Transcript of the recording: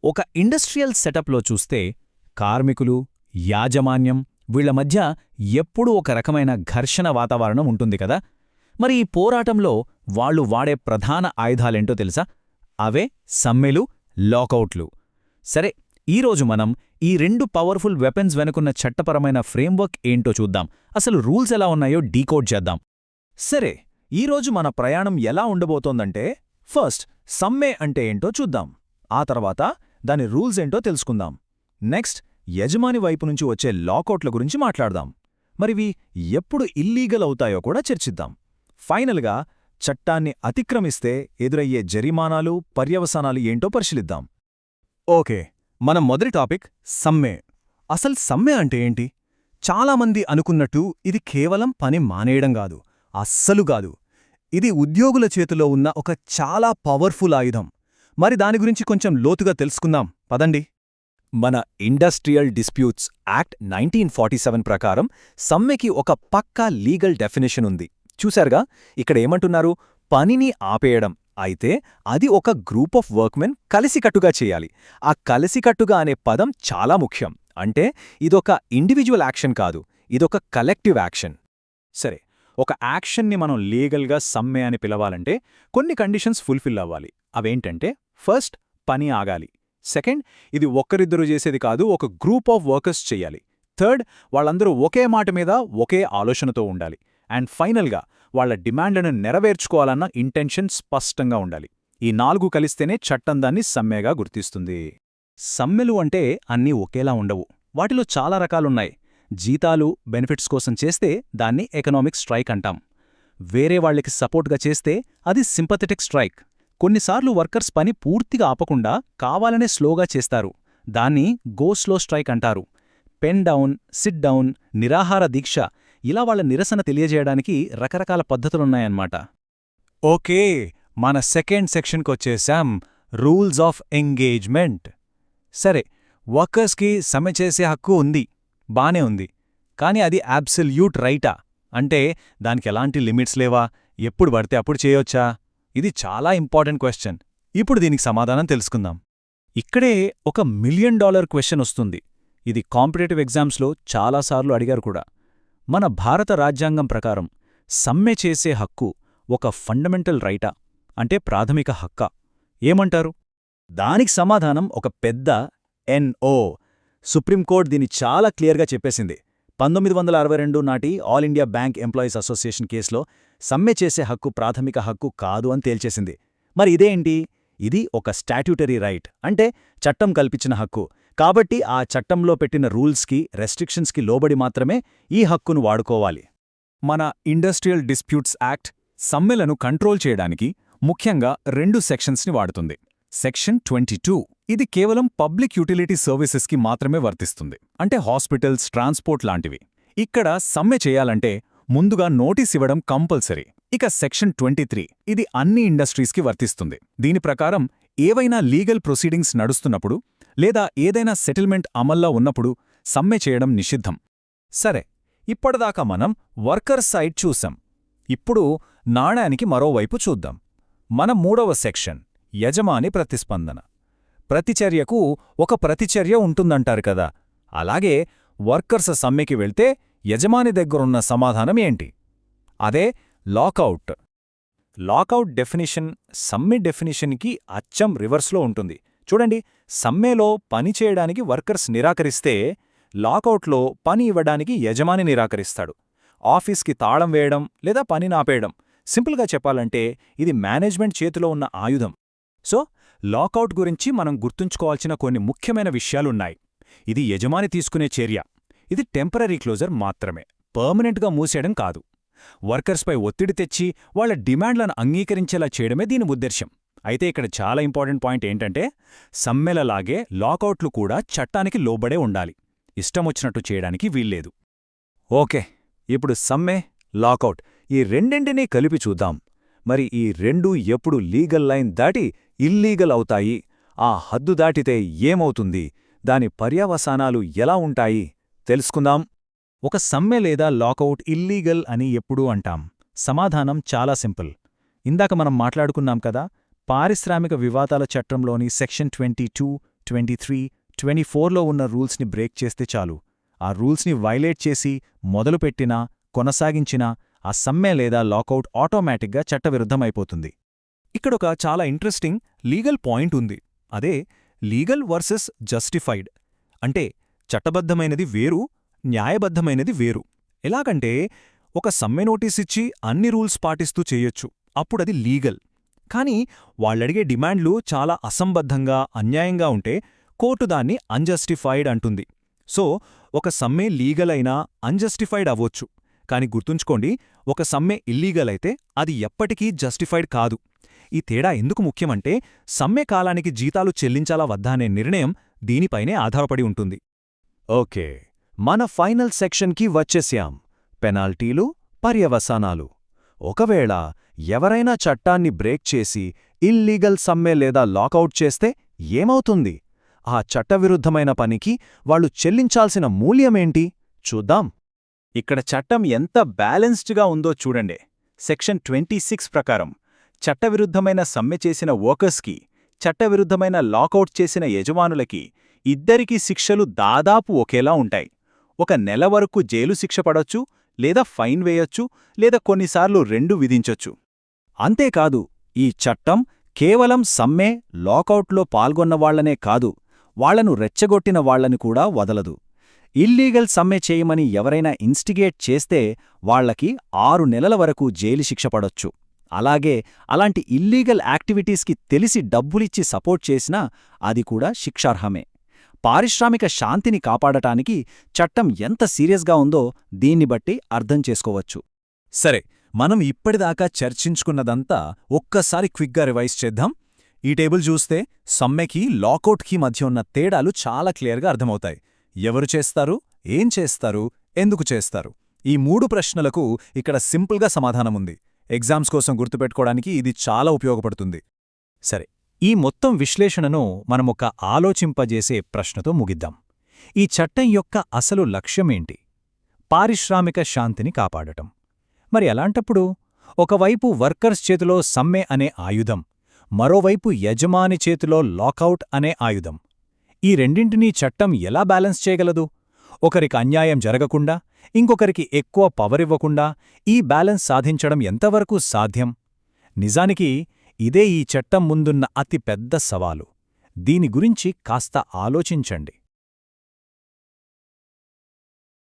ఒక ఇండస్ట్రియల్ సెటప్లో చూస్తే కార్మికులు, యాజమాన్యం వీళ్ల మధ్య ఎప్పుడూ ఒక రకమైన ఘర్షణ వాతావరణం ఉంటుంది కదా. మరి ఈ పోరాటంలో వాళ్లు వాడే ప్రధాన ఆయుధాలేంటో తెలుసా? అవే సమ్మెలు, లాకౌట్లు. సరే, ఈరోజు మనం ఈ రెండు పవర్ఫుల్ వెపన్స్ వెనుకున్న చట్టపరమైన ఫ్రేమ్వర్క్ ఏంటో చూద్దాం. అసలు రూల్స్ ఎలా ఉన్నాయో డీకోడ్ చేద్దాం. సరే, ఈరోజు మన ప్రయాణం ఎలా ఉండబోతోందంటే, ఫస్ట్ సమ్మె అంటే ఏంటో చూద్దాం. ఆ తర్వాత దాని రూల్స్ ఏంటో తెలుసుకుందాం. నెక్స్ట్ యజమాని వైపు నుంచి వచ్చే లాకౌట్ల గురించి మాట్లాడదాం. మరివి ఎప్పుడు ఇల్లీగల్ అవుతాయో కూడా చర్చిద్దాం. ఫైనల్గా చట్టాన్ని అతిక్రమిస్తే ఎదురయ్యే జరిమానాలు, పర్యవసానాలు ఏంటో పరిశీలిద్దాం. ఓకే, మన మొదటి టాపిక్ సమ్మె. అసలు సమ్మె అంటే ఏంటి? చాలామంది అనుకున్నట్టు ఇది కేవలం పని మానేయడం కాదు, అస్సలు కాదు. ఇది ఉద్యోగుల చేతిలో ఉన్న ఒక చాలా పవర్ఫుల్ ఆయుధం. మరి దాని గురించి కొంచెం లోతుగా తెలుసుకుందాం పదండి. మన ఇండస్ట్రియల్ డిస్ప్యూట్స్ యాక్ట్ 1947 ప్రకారం సమ్మెకి ఒక పక్కా లీగల్ డెఫినేషన్ ఉంది. చూశారుగా, ఇక్కడ ఏమంటున్నారు? పనిని ఆపేయడం. అయితే అది ఒక గ్రూప్ ఆఫ్ వర్క్మెన్ కలిసికట్టుగా చేయాలి. ఆ కలిసికట్టుగా అనే పదం చాలా ముఖ్యం. అంటే ఇదొక ఇండివిజువల్ యాక్షన్ కాదు, ఇదొక కలెక్టివ్ యాక్షన్. సరే, ఒక యాక్షన్ని మనం లీగల్గా సమ్మె అని పిలవాలంటే కొన్ని కండిషన్స్ ఫుల్ఫిల్ అవ్వాలి. అవేంటంటే, ఫస్ట్, పని ఆగాలి. సెకండ్, ఇది ఒక్కరిద్దరు చేసేది కాదు, ఒక గ్రూప్ ఆఫ్ వర్కర్స్ చెయ్యాలి. థర్డ్, వాళ్ళందరూ ఒకే మాట మీద ఒకే ఆలోచనతో ఉండాలి. అండ్ ఫైనల్గా, వాళ్ల డిమాండ్లను నెరవేర్చుకోవాలన్న ఇంటెన్షన్ స్పష్టంగా ఉండాలి. ఈ 4 కలిస్తేనే చట్టం దాన్ని సమ్మెగా గుర్తిస్తుంది. సమ్మెలు అంటే అన్నీ ఒకేలా ఉండవు. వాటిలో చాలా రకాలున్నాయి. జీతాలు, బెనిఫిట్స్ కోసం చేస్తే దాన్ని ఎకనామిక్ స్ట్రైక్ అంటాం. వేరే వాళ్లకి సపోర్ట్గా చేస్తే అది సింపథెటిక్ స్ట్రైక్. కొన్నిసార్లు వర్కర్స్ పని పూర్తిగా ఆపకుండా కావాలనే స్లోగా చేస్తారు. దాన్ని గో స్లో స్ట్రైక్ అంటారు. పెన్ డౌన్, సిట్ డౌన్, నిరాహార దీక్ష, ఇలా వాళ్ల నిరసన తెలియజేయడానికి రకరకాల పద్ధతులున్నాయన్నమాట. ఓకే, మన సెకండ్ సెక్షన్కొచ్చేశాం, రూల్స్ ఆఫ్ ఎంగేజ్మెంట్. సరే, వర్కర్స్కి సమ్మె చేసే హక్కు ఉంది, బానే ఉంది. కాని అది అబ్సల్యూట్ రైటా? అంటే దానికి ఎలాంటి లిమిట్స్ లేవా? ఎప్పుడు పడితే అప్పుడు చేయొచ్చా? ఇది చాలా ఇంపార్టెంట్ క్వశ్చన్. ఇప్పుడు దీనికి సమాధానం తెలుసుకుందాం. ఇక్కడే ఒక $1 మిలియన్ క్వశ్చన్ వస్తుంది. ఇది కాంపిటేటివ్ ఎగ్జామ్స్లో చాలాసార్లు అడిగారు కూడా. మన భారత రాజ్యాంగం ప్రకారం సమ్మె చేసే హక్కు ఒక ఫండమెంటల్ రైటా, అంటే ప్రాథమిక హక్కా? ఏమంటారు? దానికి సమాధానం ఒక పెద్ద NO. సుప్రీంకోర్టు దీన్ని చాలా క్లియర్గా చెప్పేసింది. 1962 నాటి all India bank employees association కేసులో సమ్మె చేసే హక్కు ప్రాథమిక హక్కు కాదు అని తేల్చేసింది. మరి ఇదేంటి? ఇది ఒక స్టాట్యూటరీ రైట్, అంటే చట్టం కల్పించిన హక్కు. కాబట్టి ఆ చట్టంలో పెట్టిన రూల్స్కి, రెస్ట్రిక్షన్స్కి లోబడి మాత్రమే ఈ హక్కును వాడుకోవాలి. మన ఇండస్ట్రియల్ డిస్ప్యూట్స్ యాక్ట్ సమ్మెలను కంట్రోల్ చేయడానికి ముఖ్యంగా 2 సెక్షన్స్ని వాడుతుంది. సెక్షన్ 22 ఇది కేవలం పబ్లిక్ యూటిలిటీ సర్వీసెస్కి మాత్రమే వర్తిస్తుంది, అంటే హాస్పిటల్స్, ట్రాన్స్పోర్ట్ లాంటివి. ఇక్కడ సమ్మె చేయాలంటే ముందుగా నోటీస్ ఇవ్వడం కంపల్సరీ. ఇక సెక్షన్ 23 ఇది అన్ని ఇండస్ట్రీస్కి వర్తిస్తుంది. దీని ప్రకారం ఏవైనా లీగల్ ప్రొసీడింగ్స్ నడుస్తున్నప్పుడు లేదా ఏదైనా సెటిల్మెంట్ అమల్లో ఉన్నప్పుడు సమ్మె చేయడం నిషిద్ధం. సరే, ఇప్పటిదాకా మనం వర్కర్ సైడ్ చూసాం. ఇప్పుడు నాణానికి మరోవైపు చూద్దాం. మన 3వ సెక్షన్, యజమాని ప్రతిస్పందన. ప్రతిచర్యకు ఒక ప్రతిచర్య ఉంటుందంటారు కదా, అలాగే వర్కర్స్ సమ్మెకి వెళ్తే యజమాని దగ్గరున్న సమాధానం ఏంటి? అదే లాకౌట్. లాకౌట్ డెఫినిషన్ సమ్మె డెఫినిషన్కి అచ్చం రివర్స్లో ఉంటుంది. చూడండి, సమ్మెలో పని చేయడానికి వర్కర్స్ నిరాకరిస్తే, లాకౌట్లో పని ఇవ్వడానికి యజమాని నిరాకరిస్తాడు. ఆఫీస్కి తాళం వేయడం లేదా పని నాపేయడం. సింపుల్గా చెప్పాలంటే ఇది మేనేజ్మెంట్ చేతిలో ఉన్న ఆయుధం. సో, లాకౌట్ గురించి మనం గుర్తుంచుకోవాల్సిన కొన్ని ముఖ్యమైన విషయాలున్నాయి. ఇది యజమాని తీసుకునే చర్య. ఇది టెంపరరీ క్లోజర్ మాత్రమే, పర్మనెంట్గా మూసేయడం కాదు. వర్కర్స్పై ఒత్తిడి తెచ్చి వాళ్ల డిమాండ్లను అంగీకరించేలా చేయడమే దీని ఉద్దేశ్యం. అయితే ఇక్కడ చాలా ఇంపార్టెంట్ పాయింట్ ఏంటంటే, సమ్మెలలాగే లాకౌట్లు కూడా చట్టానికి లోబడే ఉండాలి. ఇష్టమొచ్చినట్టు చేయడానికి వీల్లేదు. ఓకే, ఇప్పుడు సమ్మె, లాకౌట్ ఈ రెండింటినీ కలిపి చూద్దాం. మరి ఈ రెండూ ఎప్పుడు లీగల్ లైన్ దాటి ఇల్లీగల్ అవుతాయి? ఆ హద్దు దాటితే ఏమవుతుంది? దాని పర్యవసానాలు ఎలా ఉంటాయి? తెలుసుకుందాం. ఒక సమ్మె లేదా లాకౌట్ ఇల్లీగల్ అని ఎప్పుడూ అంటాం? సమాధానం చాలా సింపుల్. ఇందాక మనం మాట్లాడుకున్నాం కదా, పారిశ్రామిక వివాదాల చట్టంలోని సెక్షన్ 22 23, 24లో ఉన్న రూల్స్ని బ్రేక్ చేస్తే చాలు. ఆ రూల్స్ని వైలేట్ చేసి మొదలుపెట్టినా కొనసాగించినా ఆ సమ్మె లేదా లాకౌట్ ఆటోమేటిక్గా చట్టవిరుద్ధమైపోతుంది. ఇక్కడొక చాలా ఇంట్రెస్టింగ్ లీగల్ పాయింట్ ఉంది. అదే లీగల్ వర్సెస్ జస్టిఫైడ్. అంటే చట్టబద్ధమైనది వేరు, న్యాయబద్ధమైనది వేరు. ఎలాగంటే ఒక సమ్మె నోటీసిచ్చి అన్ని రూల్స్ పాటిస్తూ చేయొచ్చు, అప్పుడది లీగల్. కానీ వాళ్ళడిగే డిమాండ్లు చాలా అసంబద్ధంగా, అన్యాయంగా ఉంటే కోర్టు దాన్ని అన్జస్టిఫైడ్ అంటుంది. సో ఒక సమ్మె లీగల్ అయినా అన్జస్టిఫైడ్ అవ్వొచ్చు. కాని గుర్తుంచుకోండి, ఒక సమ్మె ఇల్లీగల్ అయితే అది ఎప్పటికీ జస్టిఫైడ్ కాదు. ఈ తేడా ఎందుకు ముఖ్యమంటే సమ్మె కాలానికి జీతాలు చెల్లించాలా వద్దా అనే నిర్ణయం దీనిపైనే ఆధారపడి ఉంటుంది. ఓకే, మన ఫైనల్ సెక్షన్కి వచ్చేశాం. పెనాల్టీలు, పర్యవసానాలు. ఒకవేళ ఎవరైనా చట్టాన్ని బ్రేక్ చేసి ఇల్లీగల్ సమ్మె లేదా లాకౌట్ చేస్తే ఏమవుతుంది? ఆ చట్టవిరుద్ధమైన పనికి వాళ్ళు చెల్లించాల్సిన మూల్యమేంటి చూద్దాం. ఇక్కడ చట్టం ఎంత బ్యాలెన్స్డ్గా ఉందో చూడండి. సెక్షన్ 26 ప్రకారం చట్టవిరుద్ధమైన సమ్మె చేసిన వర్కర్స్కి, చట్టవిరుద్ధమైన లాకౌట్ చేసిన యజమానులకి ఇద్దరికీ శిక్షలు దాదాపు ఒకేలా ఉంటాయి. 1 నెల వరకు జైలు శిక్ష పడొచ్చు, లేదా ఫైన్ వేయొచ్చు, లేదా కొన్నిసార్లు 2 విధించొచ్చు. అంతేకాదు, ఈ చట్టం కేవలం సమ్మె, లాకౌట్లో పాల్గొన్నవాళ్లనే కాదు, వాళ్లను రెచ్చగొట్టిన వాళ్లని కూడా వదలదు. ఇల్లీగల్ సమ్మె చేయమని ఎవరైనా ఇన్స్టిగేట్ చేస్తే వాళ్లకి 6 నెలల వరకు జైలు శిక్ష పడొచ్చు. అలాగే అలాంటి ఇల్లీగల్ యాక్టివిటీస్కి తెలిసి డబ్బులిచ్చి సపోర్ట్ చేసినా అది కూడా శిక్షార్హమే. పారిశ్రామిక శాంతిని కాపాడటానికి చట్టం ఎంత సీరియస్గా ఉందో దీన్ని బట్టి అర్థం చేసుకోవచ్చు. సరే, మనం ఇప్పటిదాకా చర్చించుకున్నదంతా ఒక్కసారి క్విక్గా రివైజ్ చేద్దాం. ఈ టేబుల్ చూస్తే సమ్మెకి, లాకౌట్కి మధ్య ఉన్న తేడాలు చాలా క్లియర్గా అర్థమవుతాయి. ఎవరు చేస్తారు, ఏం చేస్తారు, ఎందుకు చేస్తారు? ఈ 3 ప్రశ్నలకు ఇక్కడ సింపుల్గా సమాధానముంది. ఎగ్జామ్స్ కోసం గుర్తుపెట్టుకోవడానికి ఇది చాలా ఉపయోగపడుతుంది. సరే, ఈ మొత్తం విశ్లేషణను మనమొక ఆలోచింపజేసే ప్రశ్నతో ముగిద్దాం. ఈ చట్టం యొక్క అసలు లక్ష్యమేంటి? పారిశ్రామిక శాంతిని కాపాడటం. మరి అలాంటప్పుడు ఒకవైపు వర్కర్స్ చేతిలో సమ్మె అనే ఆయుధం, మరోవైపు యజమాని చేతిలో లాకౌట్ అనే ఆయుధం. ఈ రెండింటినీ చట్టం ఎలా బ్యాలెన్స్ చేయగలదు? ఒకరికి అన్యాయం జరగకుండా, ఇంకొకరికి ఎక్కువ పవరివ్వకుండా ఈ బ్యాలెన్స్ సాధించడం ఎంతవరకు సాధ్యం? నిజానికి ఇదే ఈ చట్టం ముందున్న అతి పెద్ద సవాలు. దీని గురించి కాస్త ఆలోచించండి.